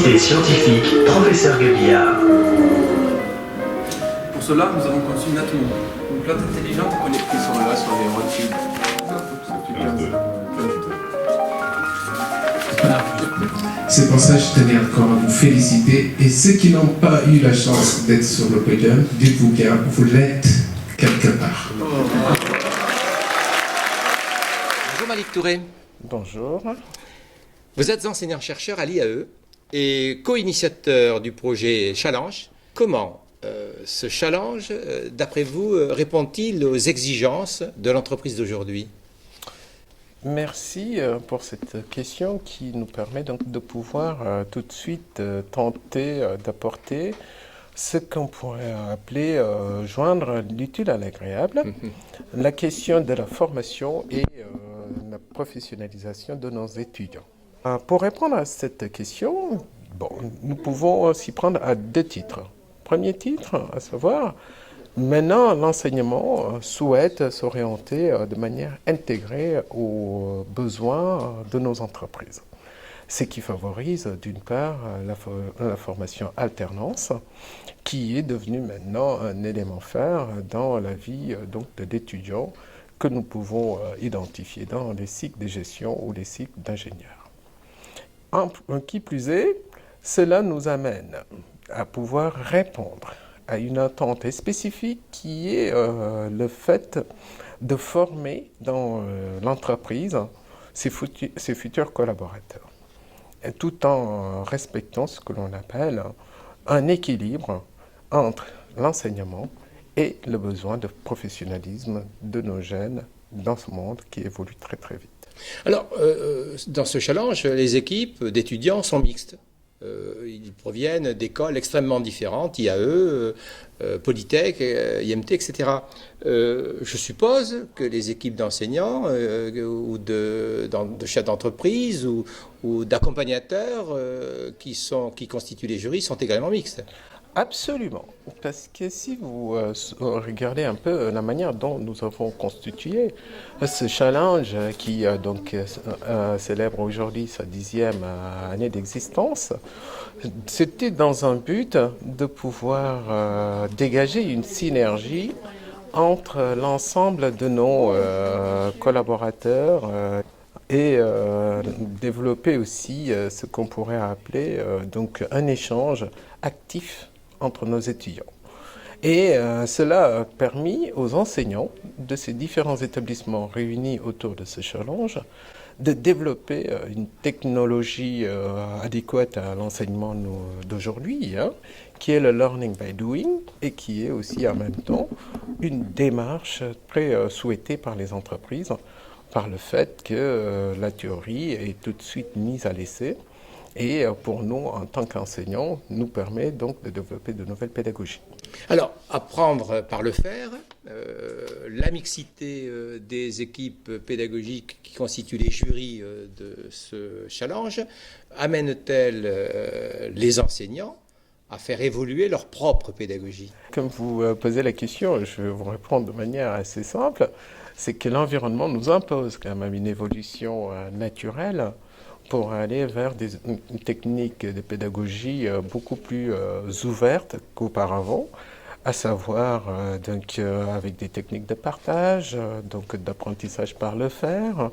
Curiosité scientifique, professeur Guebillard. Pour cela, nous avons conçu Natmo, une plante intelligente connectée sur les rotules. C'est pour ça que je tenais encore à vous féliciter. Et ceux qui n'ont pas eu la chance d'être sur le podium, dites-vous bien, vous l'êtes quelque part. Bonjour Malik Touré. Bonjour. Vous êtes enseignant-chercheur à l'IAE et co-initiateur du projet Challenge. Comment ce challenge, d'après vous, répond-il aux exigences de l'entreprise d'aujourd'hui ? Merci pour cette question qui nous permet donc de pouvoir tout de suite tenter d'apporter ce qu'on pourrait appeler joindre l'utile à l'agréable, la question de la formation et la professionnalisation de nos étudiants. Pour répondre à cette question, nous pouvons s'y prendre à deux titres. Premier titre, à savoir, maintenant l'enseignement souhaite s'orienter de manière intégrée aux besoins de nos entreprises. Ce qui favorise d'une part la formation alternance, qui est devenue maintenant un élément phare dans la vie donc, de l'étudiant que nous pouvons identifier dans les cycles de gestion ou les cycles d'ingénieurs. Qui plus est, cela nous amène à pouvoir répondre à une attente spécifique qui est le fait de former dans l'entreprise ses futurs collaborateurs, et tout en respectant ce que l'on appelle un équilibre entre l'enseignement et le besoin de professionnalisme de nos jeunes dans ce monde qui évolue très très vite. Alors, dans ce challenge, les équipes d'étudiants sont mixtes. Ils proviennent d'écoles extrêmement différentes, IAE, Polytech, IMT, etc. Je suppose que les équipes d'enseignants ou de chefs d'entreprise ou d'accompagnateurs qui constituent les jurys sont également mixtes. Absolument, parce que si vous regardez un peu la manière dont nous avons constitué ce challenge qui célèbre aujourd'hui sa 10e année d'existence, c'était dans un but de pouvoir dégager une synergie entre l'ensemble de nos collaborateurs et développer aussi ce qu'on pourrait appeler donc un échange actif entre nos étudiants. Et cela a permis aux enseignants de ces différents établissements réunis autour de ce challenge de développer une technologie adéquate à l'enseignement d'aujourd'hui, qui est le learning by doing et qui est aussi en même temps une démarche très souhaitée par les entreprises par le fait que la théorie est tout de suite mise à l'essai. Et pour nous, en tant qu'enseignants, nous permet donc de développer de nouvelles pédagogies. Alors, apprendre par le faire, la mixité des équipes pédagogiques qui constituent les jurys de ce challenge, amène-t-elle les enseignants à faire évoluer leur propre pédagogie? Comme vous posez la question, je vais vous répondre de manière assez simple, c'est que l'environnement nous impose quand même une évolution naturelle pour aller vers des techniques de pédagogie beaucoup plus ouvertes qu'auparavant, à savoir avec des techniques de partage, donc d'apprentissage par le faire,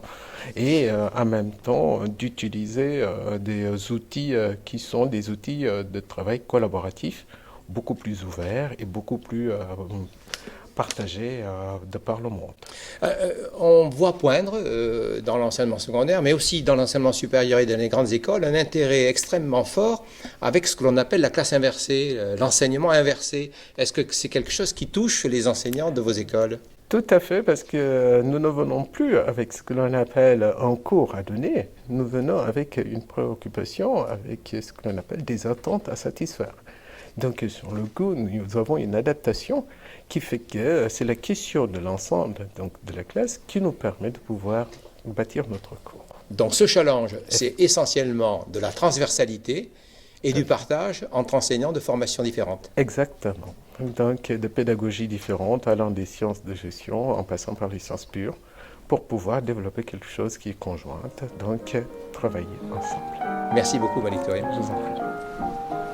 et en même temps d'utiliser des outils qui sont des outils de travail collaboratif beaucoup plus ouverts et beaucoup plus partagés de par le monde. On voit poindre dans l'enseignement secondaire, mais aussi dans l'enseignement supérieur et dans les grandes écoles, un intérêt extrêmement fort avec ce que l'on appelle la classe inversée, l'enseignement inversé. Est-ce que c'est quelque chose qui touche les enseignants de vos écoles? Tout à fait, parce que nous ne venons plus avec ce que l'on appelle un cours à donner, nous venons avec une préoccupation, avec ce que l'on appelle des attentes à satisfaire. Donc sur le coup, nous avons une adaptation qui fait que c'est la question de l'ensemble donc de la classe qui nous permet de pouvoir bâtir notre cours. Donc ce challenge, c'est essentiellement de la transversalité et du partage entre enseignants de formations différentes. Exactement. donc de pédagogies différentes, allant des sciences de gestion en passant par les sciences pures, pour pouvoir développer quelque chose qui est conjointe, donc travailler ensemble. Merci beaucoup, Malik Tourim. Je vous en prie.